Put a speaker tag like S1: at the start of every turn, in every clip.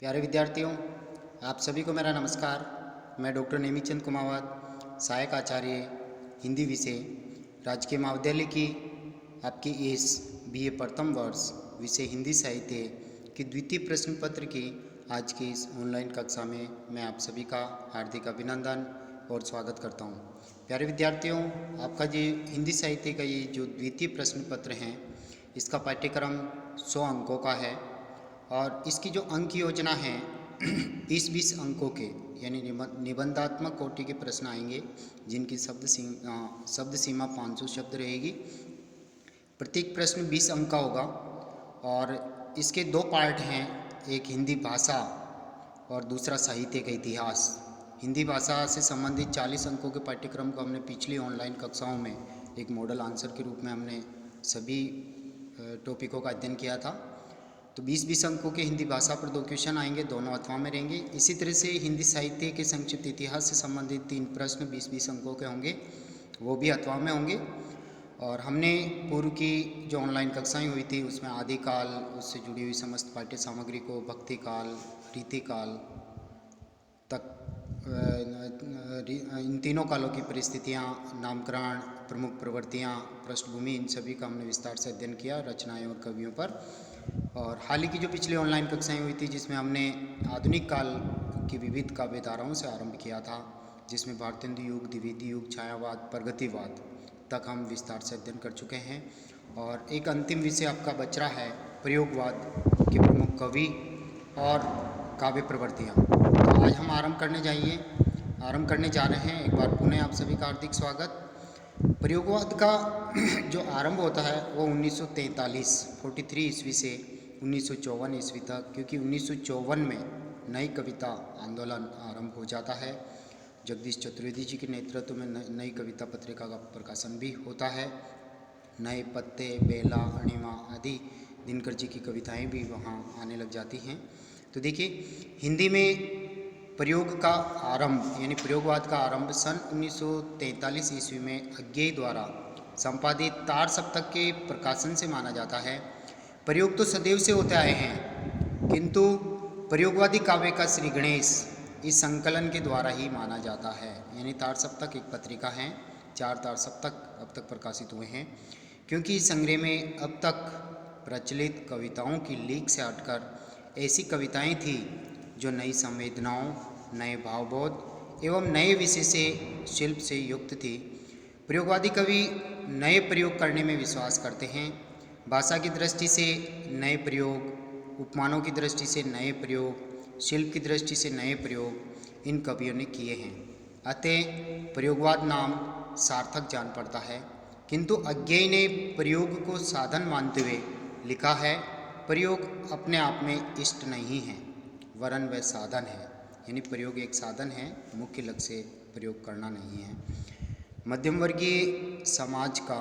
S1: प्यारे विद्यार्थियों, आप सभी को मेरा नमस्कार। मैं डॉक्टर नेमीचंद कुमावत, सहायक आचार्य हिंदी विषय, राजकीय महाविद्यालय की आपकी इस बीए प्रथम वर्ष विषय हिंदी साहित्य की द्वितीय प्रश्न पत्र की आज की इस ऑनलाइन कक्षा में मैं आप सभी का हार्दिक अभिनंदन और स्वागत करता हूँ। प्यारे विद्यार्थियों, आपका जो हिंदी साहित्य का ये जो द्वितीय प्रश्न पत्र है, इसका पाठ्यक्रम 100 अंकों का है और इसकी जो अंक योजना है 20-20 अंकों के यानी निबंधात्मक कोटि के प्रश्न आएंगे, जिनकी शब्द सीमा 500 शब्द रहेगी। प्रत्येक प्रश्न 20 अंक का होगा और इसके दो पार्ट हैं, एक हिंदी भाषा और दूसरा साहित्य का इतिहास। हिंदी भाषा से संबंधित 40 अंकों के पाठ्यक्रम को हमने पिछली ऑनलाइन कक्षाओं में एक मॉडल आंसर के रूप में हमने सभी टॉपिकों का अध्ययन किया था। तो 20-20 अंकों के हिंदी भाषा पर 2 क्वेश्चन आएंगे, दोनों अथवा में रहेंगे। इसी तरह से हिंदी साहित्य के संक्षिप्त इतिहास से संबंधित 3 प्रश्न 20-20 अंकों के होंगे, वो भी अथवा में होंगे। और हमने पूर्व की जो ऑनलाइन कक्षाएं हुई थी उसमें आदिकाल, उससे जुड़ी हुई समस्त पाठ्य सामग्री को भक्ति काल, रीतिकाल तक इन तीनों कालों की परिस्थितियाँ, नामकरण, प्रमुख प्रवृत्तियाँ, पृष्ठभूमि, इन सभी का हमने विस्तार से अध्ययन किया रचनाएं और कवियों पर। और हाल ही की जो पिछली ऑनलाइन कक्षाएं हुई थी जिसमें हमने आधुनिक काल की विविध काव्य धाराओं से आरंभ किया था, जिसमें भारतेंदु युग, द्विवेदी युग, छायावाद, प्रगतिवाद तक हम विस्तार से अध्ययन कर चुके हैं। और एक अंतिम विषय आपका बच रहा है प्रयोगवाद के प्रमुख कवि और काव्य प्रवृत्तियाँ। तो आज हम आरंभ करने जा रहे हैं। एक बार पुनः आप सभी का हार्दिक स्वागत। प्रयोगवाद का जो आरंभ होता है वो 1943 ईस्वी से 1954 ईस्वी तक, क्योंकि 1954 में नई कविता आंदोलन आरंभ हो जाता है। जगदीश चतुर्वेदी जी के नेतृत्व में नई कविता पत्रिका का प्रकाशन भी होता है। नए पत्ते, बेला, अणिमा आदि दिनकर जी की कविताएं भी वहाँ आने लग जाती हैं। तो देखिए, हिंदी में प्रयोग का आरंभ यानी प्रयोगवाद का आरंभ सन 1943 ईस्वी में अज्ञेय द्वारा संपादित तार सप्तक के प्रकाशन से माना जाता है। प्रयोग तो सदैव से होते आए हैं, किंतु प्रयोगवादी काव्य का श्री गणेश इस संकलन के द्वारा ही माना जाता है। यानी तार सप्तक एक पत्रिका है, 4 तार सप्तक अब तक प्रकाशित हुए हैं, क्योंकि इस संग्रह में अब तक प्रचलित कविताओं की लीक से हटकर ऐसी कविताएं थी जो नई संवेदनाओं, नए भावबोध एवं नए विषय से शिल्प से युक्त थी। प्रयोगवादी कवि नए प्रयोग करने में विश्वास करते हैं। भाषा की दृष्टि से नए प्रयोग, उपमानों की दृष्टि से नए प्रयोग, शिल्प की दृष्टि से नए प्रयोग इन कवियों ने किए हैं। अतः प्रयोगवाद नाम सार्थक जान पड़ता है। किंतु अज्ञेय ने प्रयोग को साधन मानते हुए लिखा है, प्रयोग अपने आप में इष्ट नहीं है, वरन वह साधन है। यानी प्रयोग एक साधन है, मुख्य लक्ष्य प्रयोग करना नहीं है। मध्यम वर्गीय समाज का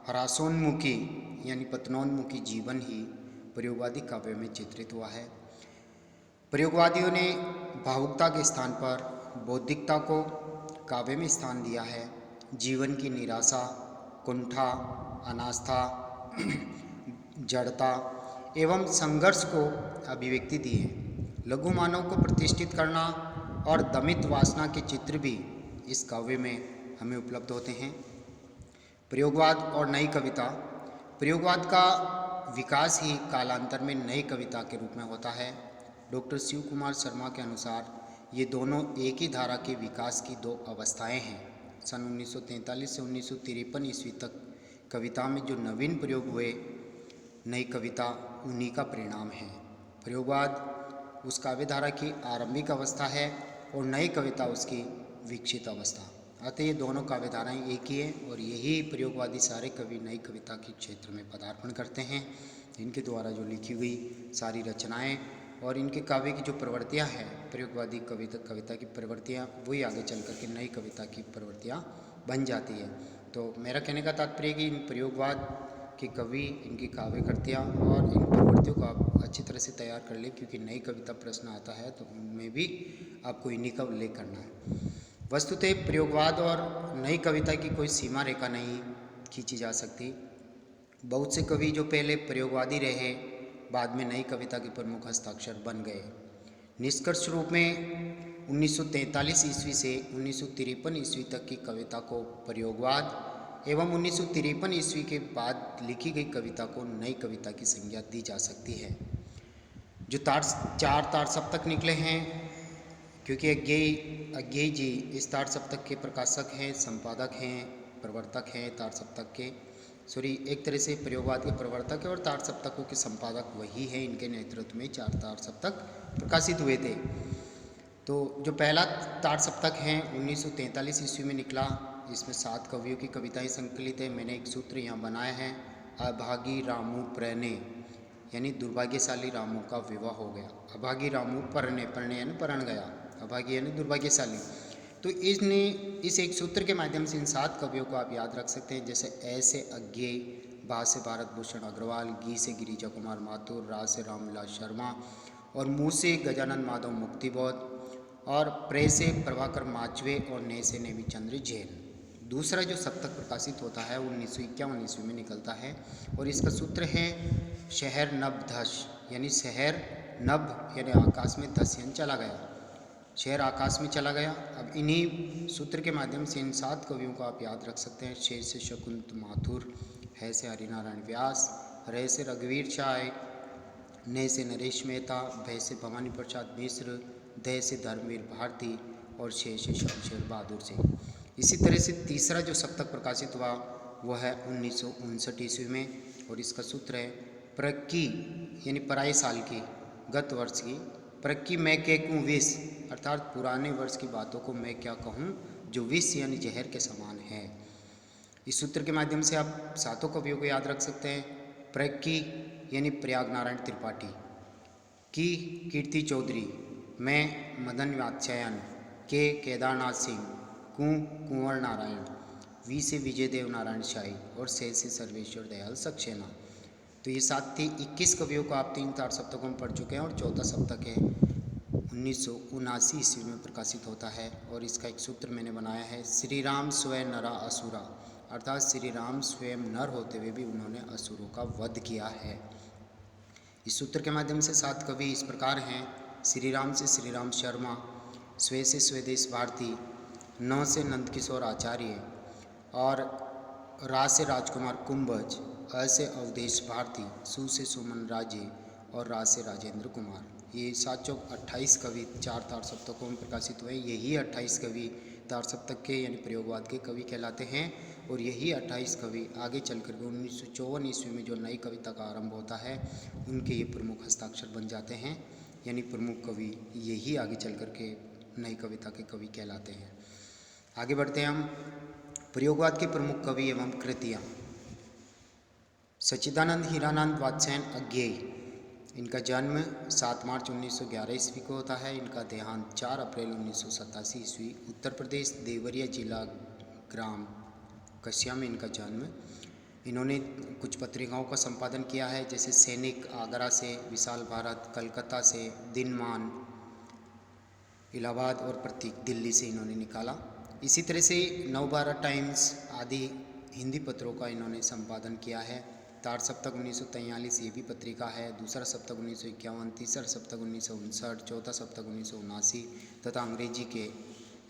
S1: ह्रासोन्मुखी यानी पतनोन्मुखी जीवन ही प्रयोगवादी काव्य में चित्रित हुआ है। प्रयोगवादियों ने भावुकता के स्थान पर बौद्धिकता को काव्य में स्थान दिया है। जीवन की निराशा, कुंठा, अनास्था, जड़ता एवं संघर्ष को अभिव्यक्ति दी है। लघु मानव को प्रतिष्ठित करना और दमित वासना के चित्र भी इस काव्य में हमें उपलब्ध होते हैं। प्रयोगवाद और नई कविता। प्रयोगवाद का विकास ही कालांतर में नई कविता के रूप में होता है। डॉक्टर शिव कुमार शर्मा के अनुसार ये दोनों एक ही धारा के विकास की 2 अवस्थाएं हैं। सन 1943 से 1953 ईस्वी तक कविता में जो नवीन प्रयोग हुए, नई कविता उन्हीं का परिणाम है। प्रयोगवाद उस काव्य धारा की आरंभिक अवस्था है और नई कविता उसकी विकसित अवस्था। अतः ये दोनों काव्य धाराएँ एक ही हैं और यही प्रयोगवादी सारे कवि नई कविता के क्षेत्र में पदार्पण करते हैं। इनके द्वारा जो लिखी हुई सारी रचनाएं और इनके काव्य की जो प्रवृत्तियाँ हैं, प्रयोगवादी कविता की प्रवृत्तियाँ, वही आगे चल कर के नई कविता की प्रवृत्तियाँ बन जाती है। तो मेरा कहने का तात्पर्य कि इन प्रयोगवाद के कवि, इनकी काव्य कृतियाँ और इन प्रवृत्तियों को आप अच्छी तरह से तैयार कर लें, क्योंकि नई कविता प्रश्न आता है तो उनमें भी आपको इन्हीं का उल्लेख करना है। वस्तुतः प्रयोगवाद और नई कविता की कोई सीमा रेखा नहीं खींची जा सकती। बहुत से कवि जो पहले प्रयोगवादी रहे, बाद में नई कविता के प्रमुख हस्ताक्षर बन गए। निष्कर्ष रूप में 1943 ईस्वी से 1953 ईस्वी तक की कविता को प्रयोगवाद एवं 1953 ईस्वी के बाद लिखी गई कविता को नई कविता की संज्ञा दी जा सकती है। जो चार तार सप्तक निकले हैं, क्योंकि अज्ञेय जी इस तार सप्तक के प्रकाशक हैं, संपादक हैं, प्रवर्तक हैं तार सप्तक के, एक तरह से प्रयोगवाद के प्रवर्तक है और तार सप्तकों के संपादक वही है। इनके नेतृत्व में 4 तार सप्तक प्रकाशित हुए थे। तो जो पहला तार सप्तक है 1943 ईस्वी में निकला, जिसमें 7 कवियों की कविताएं संकलित है। मैंने एक सूत्र यहाँ बनाया है, अभागी रामू प्रणे, यानी दुर्भाग्यशाली रामू का विवाह हो गया। अभागी रामू परणे, परणे यानी परण गया, अभागी यानी दुर्भाग्यशाली। तो इस एक सूत्र के माध्यम से इन 7 कवियों को आप याद रख सकते हैं। जैसे ए से अज्ञेय, बा से भारत भूषण अग्रवाल, गी से गिरिजा कुमार माथुर, रा से रामविलास शर्मा और मू से गजानन माधव मुक्तिबोध और प्रे से प्रभाकर माचवे और ने से नेमीचंद्र जैन। दूसरा जो सप्तक प्रकाशित होता है 1951 ईस्वी में निकलता है और इसका सूत्र है शहर नभ धस, यानी शहर नभ यानी आकाश में धस यानी चला गया, शहर आकाश में चला गया। अब इन्हीं सूत्र के माध्यम से इन 7 कवियों को आप याद रख सकते हैं। शे से शकुंत माथुर, है से हरिनारायण व्यास, रे से रघुवीर चाय, ने से नरेश मेहता, भय से भवानी प्रसाद मिश्र, दय से धर्मवीर भारती और शे से शमशेर बहादुर सिंह। इसी तरह से तीसरा जो सप्तक प्रकाशित हुआ वो है 1959 ईस्वी में और इसका सूत्र है प्रक्की यानी पराई साल की, गत वर्ष की, प्रक्की मैं के कहूँ विष, अर्थात पुराने वर्ष की बातों को मैं क्या कहूँ जो विष यानी जहर के समान है। इस सूत्र के माध्यम से आप 7 कवियों को याद रख सकते हैं। प्रक्की यानी प्रयाग नारायण त्रिपाठी, की कीर्ति चौधरी, मैं मदन वात्स्यायन, के केदारनाथ सिंह, कुंवर नारायण, वी से विजय देव नारायण शाही और से सर्वेश्वर दयाल सक्सेना। तो ये 7 थी 21 कवियों को आप 3 तार सप्तकों में पढ़ चुके हैं और चौथा सप्तक है 1979 ईस्वी में प्रकाशित होता है और इसका एक सूत्र मैंने बनाया है, श्री राम स्वयं नरा असुरा, अर्थात श्री राम स्वयं नर होते हुए भी उन्होंने असुरों का वध किया है। इस सूत्र के माध्यम से 7 कवि इस प्रकार हैं, श्री राम से श्री राम शर्मा, स्वे से स्वदेश भारती, न से नंदकिशोर आचार्य और रा से राजकुमार कुंभज, अ से अवधेश भारती, सु से सुमन राजे और रा से राजेंद्र कुमार। ये 7 चौक 28 कवि 4 तार सप्तकों में प्रकाशित हुए। यही 28 कवि तार सप्तक के यानी प्रयोगवाद के कवि कहलाते हैं और यही 28 कवि आगे चल कर 1954 ईस्वी में जो नई कविता का आरंभ होता है उनके ये प्रमुख हस्ताक्षर बन जाते हैं, यानी प्रमुख कवि यही आगे चल कर के नई कविता के कवि कहलाते हैं। आगे बढ़ते हैं हम। प्रयोगवाद के प्रमुख कवि एवं कृतियाँ। सच्चिदानंद हीरानंद वात्स्यायन अज्ञेय, इनका जन्म 7 मार्च 1911 ईस्वी को होता है। इनका देहांत 4 अप्रैल 1987 ईस्वी, उत्तर प्रदेश देवरिया जिला ग्राम कस्या में इनका जन्म। इन्होंने कुछ पत्रिकाओं का संपादन किया है, जैसे सैनिक आगरा से, विशाल भारत कलकत्ता से, दिनमान इलाहाबाद और प्रतीक दिल्ली से इन्होंने निकाला। इसी तरह से नवभारत टाइम्स आदि हिंदी पत्रों का इन्होंने संपादन किया है। तार सप्तक 1943 ये भी पत्रिका है, दूसरा सप्तक 1951, तीसरा सप्तक 1959, चौथा सप्तक 1979 तथा अंग्रेजी के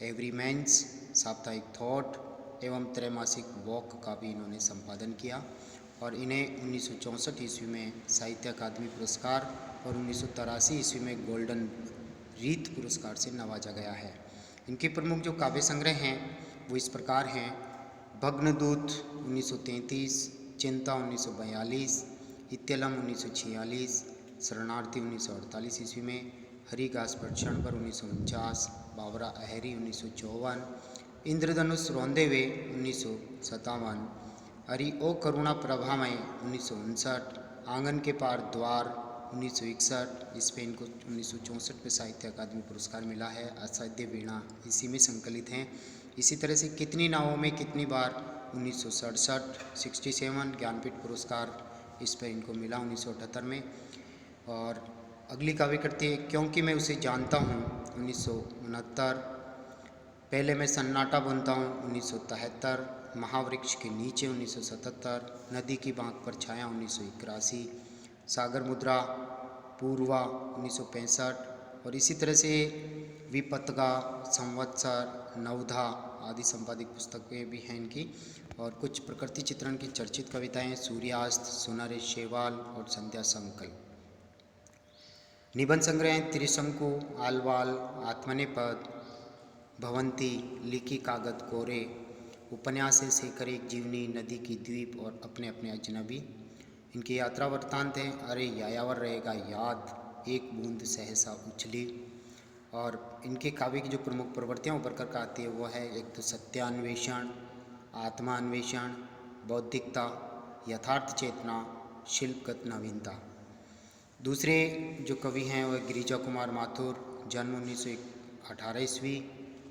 S1: एवरीमैन्स, साप्ताहिक थॉट एवं त्रैमासिक वॉक का भी इन्होंने संपादन किया और इन्हें 1964 ईस्वी में साहित्य अकादमी पुरस्कार और 1983 ईस्वी में गोल्डन रीत पुरस्कार से नवाजा गया है। इनके प्रमुख जो काव्य संग्रह हैं वो इस प्रकार हैं, भग्नदूत 1933, चिंता 1942, इत्यलम 1946, शरणार्थी 1948 ईस्वी में, हरिघास पर क्षण पर 1949, बाबरा अहरी 1954, इंद्रधनुष रोंदे हुए 1957, अरि ओ करुणा प्रभामय 1959, आंगन के पार द्वार 1961, इस पे इनको 1964 में साहित्य अकादमी पुरस्कार मिला है। असाध्य वीणा इसी में संकलित हैं। इसी तरह से कितनी नावों में कितनी बार 1967, 67 ज्ञानपीठ पुरस्कार इस पर इनको मिला 1978 में। और अगली काव्य करती है क्योंकि मैं उसे जानता हूँ 1969, पहले मैं सन्नाटा बुनता हूँ 1973, महावृक्ष के नीचे 1977, नदी की बांक पर छाया 1981, सागर मुद्रा पूर्वा 1965, और इसी तरह से विपत्तगा, संवत्सर, नवधा आदि संपादित पुस्तकें भी हैं इनकी। और कुछ प्रकृति चित्रण की चर्चित कविताएं सूर्यास्त, सुनहरे शेवाल और संध्या संकल्प। निबंध संग्रह हैं त्रिशंकु, आलवाल, आत्मनेपद, भवंती, लिखी कागद कोरे, उपन्यास है शेखर एक जीवनी, नदी की द्वीप और अपने अपने अजनबी। इनकी यात्रा वृत्तांत हैं अरे यायावर रहेगा याद, एक बूंद सहसा उछली। और इनके काव्य की जो प्रमुख प्रवृत्तियाँ उभर कर आती है वो है एक तो सत्यान्वेषण, आत्मान्वेषण, बौद्धिकता, यथार्थ चेतना, शिल्पगत नवीनता। दूसरे जो कवि हैं वह गिरिजा कुमार माथुर, जन्म 1918 ईस्वी,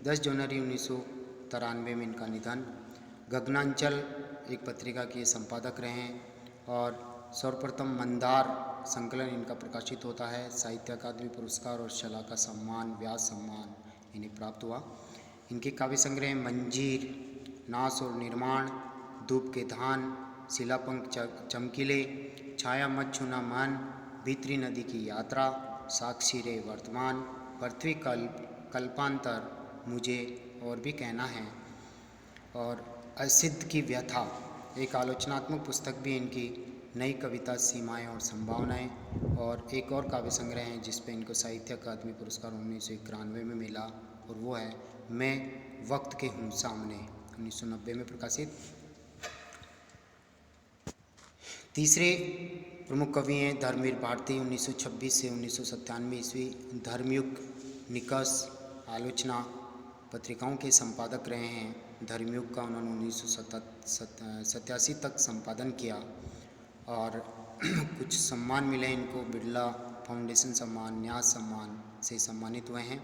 S1: 10 जनवरी 1993 में इनका निधन। गगनांचल एक पत्रिका के संपादक रहे हैं और सर्वप्रथम मंदार संकलन इनका प्रकाशित होता है। साहित्य अकादमी पुरस्कार और शलाका सम्मान, व्यास सम्मान इन्हें प्राप्त हुआ। इनके काव्य संग्रह मंजीर, नाश और निर्माण, धूप के धान, शिलापंख चमकीले, छाया मत छूना मन, भीतरी नदी की यात्रा, साक्षी रे वर्तमान, पृथ्वी कल्प, कल्पांतर, मुझे और भी कहना है, और असिद्ध की व्यथा एक आलोचनात्मक पुस्तक भी इनकी, नई कविता, सीमाएं और संभावनाएं। और एक और काव्य संग्रह है जिस पे इनको साहित्य अकादमी पुरस्कार 1991 में मिला और वो है मैं वक्त के हूँ सामने, 1990 में प्रकाशित। तीसरे प्रमुख कवि हैं धर्मवीर भारती, 1926 से 1997 ईस्वी, धर्मयुग, निकष, आलोचना पत्रिकाओं के संपादक रहे हैं। धर्मयुग का उन्होंने 1987 तक संपादन किया और कुछ सम्मान मिले इनको, बिरला फाउंडेशन सम्मान, न्यास सम्मान से सम्मानित हुए हैं।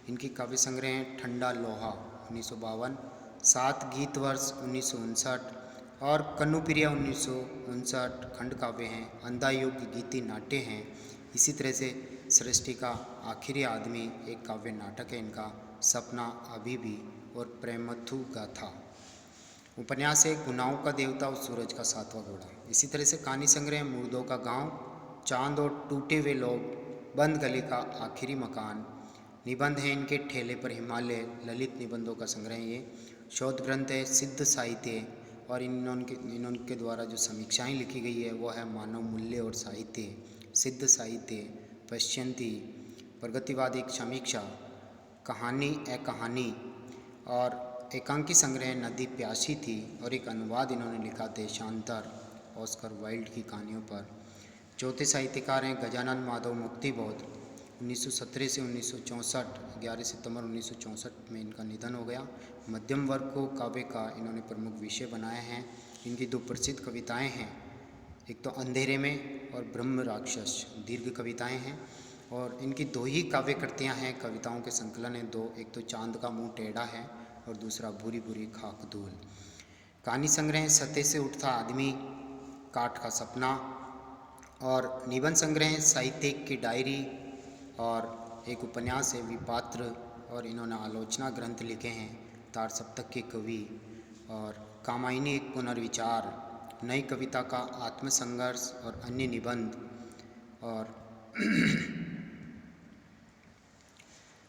S1: इनकी काव्य संग्रह हैं ठंडा लोहा 1952, 7 गीत वर्ष 1959 और कन्नुप्रिया 1959 खंड काव्य हैं। अंधा युग गीति नाट्य हैं। इसी तरह से सृष्टि का आखिरी आदमी एक काव्य नाटक है इनका, सपना अभी भी, और प्रेमथु गाथा। उपन्यास है गुनाहों का देवता और सूरज का 7वां घोड़ा। इसी तरह से कहानी संग्रह मुर्दों का गांव, चांद और टूटे हुए लोग, बंद गली का आखिरी मकान। निबंध है इनके ठेले पर हिमालय, ललित निबंधों का संग्रह ये। शोध ग्रंथ है सिद्ध साहित्य, और इनके द्वारा जो समीक्षाएं लिखी गई है वो है मानव मूल्य और साहित्य, सिद्ध साहित्य, पश्यंती, प्रगतिवादी समीक्षा, कहानी ए कहानी, और एकांकी संग्रह नदी प्यासी थी, और एक अनुवाद इन्होंने लिखा देशांतर ऑस्कर वाइल्ड की कहानियों पर। चौथे साहित्यकार हैं गजानन माधव मुक्तिबोध, 1917 से 1964, 11 सितंबर 1964 में इनका निधन हो गया। मध्यम वर्ग को काव्य का इन्होंने प्रमुख विषय बनाया है। इनकी 2 प्रसिद्ध कविताएं हैं, एक तो अंधेरे में और ब्रह्म राक्षस, दीर्घ कविताएं हैं। और इनकी 2 ही काव्य कृतियाँ हैं, कविताओं के संकलन हैं 2, एक तो चांद का मुंह टेढ़ा है और दूसरा भूरी भूरी खाक धूल। कहानी संग्रह सतह से उठता आदमी, काठ का सपना, और निबंध संग्रह साहित्यिक की डायरी, और एक उपन्यास है विपात्र, और इन्होंने आलोचना ग्रंथ लिखे हैं तार सप्तक के कवि, और कामायनी एक पुनर्विचार, नई कविता का आत्मसंघर्ष और अन्य निबंध, और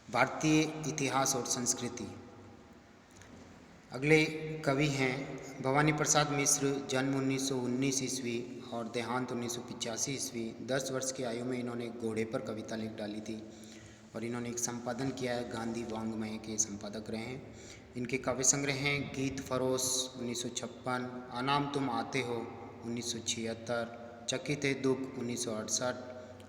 S1: भारतीय इतिहास और संस्कृति। अगले कवि हैं भवानी प्रसाद मिश्र, जन्म 1919 ईस्वी और देहांत 1985 ईस्वी। 10 वर्ष की आयु में इन्होंने घोड़े पर कविता लिख डाली थी, और इन्होंने एक संपादन किया है, गांधी वांग्मय के संपादक रहे हैं। इनके काव्य संग्रह हैं गीत फरोश 1956, अनाम तुम आते हो 1976, चकित है दुख 1968,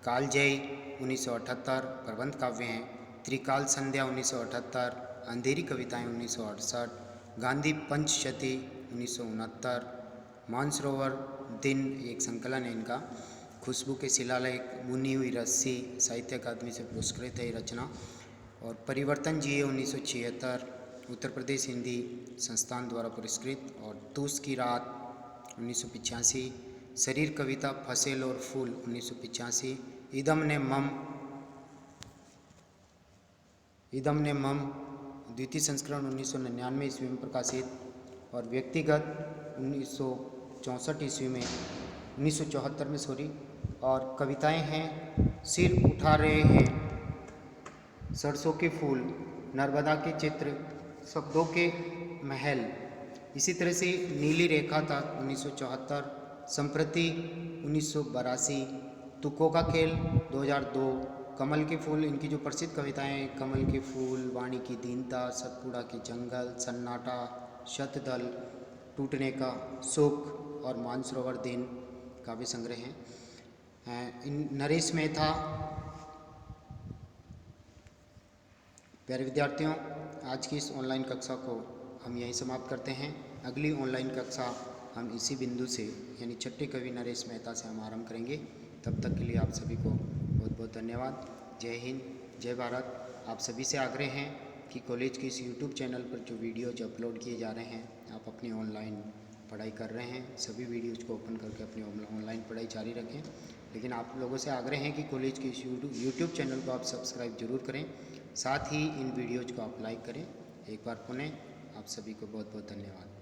S1: कालजयी 1978 प्रबंध काव्य हैं, त्रिकाल संध्या 1978, अंधेरी कविताएं 1968, गांधी पंचशती 1969, मानसरोवर दिन एक संकलन है इनका, खुशबू के शिलालेख, बुनी हुई रस्सी साहित्य अकादमी से पुरस्कृत है ये रचना, और परिवर्तन जिए 1976 उत्तर प्रदेश हिंदी संस्थान द्वारा पुरस्कृत, और तूस की रात 1985, शरीर कविता फसेल और फूल 1985, इदम ने मम द्वितीय संस्करण 1999 ईस्वी में प्रकाशित, और व्यक्तिगत 1964 ईस्वी में 1974 में और कविताएं हैं सिर उठा रहे हैं सरसों के फूल, नर्मदा के चित्र, शब्दों के महल। इसी तरह से नीली रेखा था 1974, संप्रति 1982, तुकों का खेल 2002, कमल के फूल। इनकी जो प्रसिद्ध कविताएं हैं, कमल के फूल, वाणी की दीनता, सतपुड़ा के जंगल, सन्नाटा, शतदल, टूटने का सुख और मानसरोवर दिन काव्य संग्रह हैं। इन नरेश मेहता। प्यारे विद्यार्थियों, आज की इस ऑनलाइन कक्षा को हम यहीं समाप्त करते हैं। अगली ऑनलाइन कक्षा हम इसी बिंदु से यानी छठे कवि नरेश मेहता से हम आरंभ करेंगे। तब तक के लिए आप सभी को बहुत बहुत धन्यवाद। जय हिंद, जय भारत। आप सभी से आग्रह है कि कॉलेज के इस यूट्यूब चैनल पर जो वीडियोज अपलोड किए जा रहे हैं, आप अपनी ऑनलाइन पढ़ाई कर रहे हैं, सभी वीडियोज़ को ओपन करके अपनी ऑनलाइन पढ़ाई जारी रखें। लेकिन आप लोगों से आग्रह है कि कॉलेज के इस यूट्यूब चैनल को आप सब्सक्राइब जरूर करें, साथ ही इन वीडियोज़ को आप लाइक करें। एक बार पुनः आप सभी को बहुत बहुत धन्यवाद।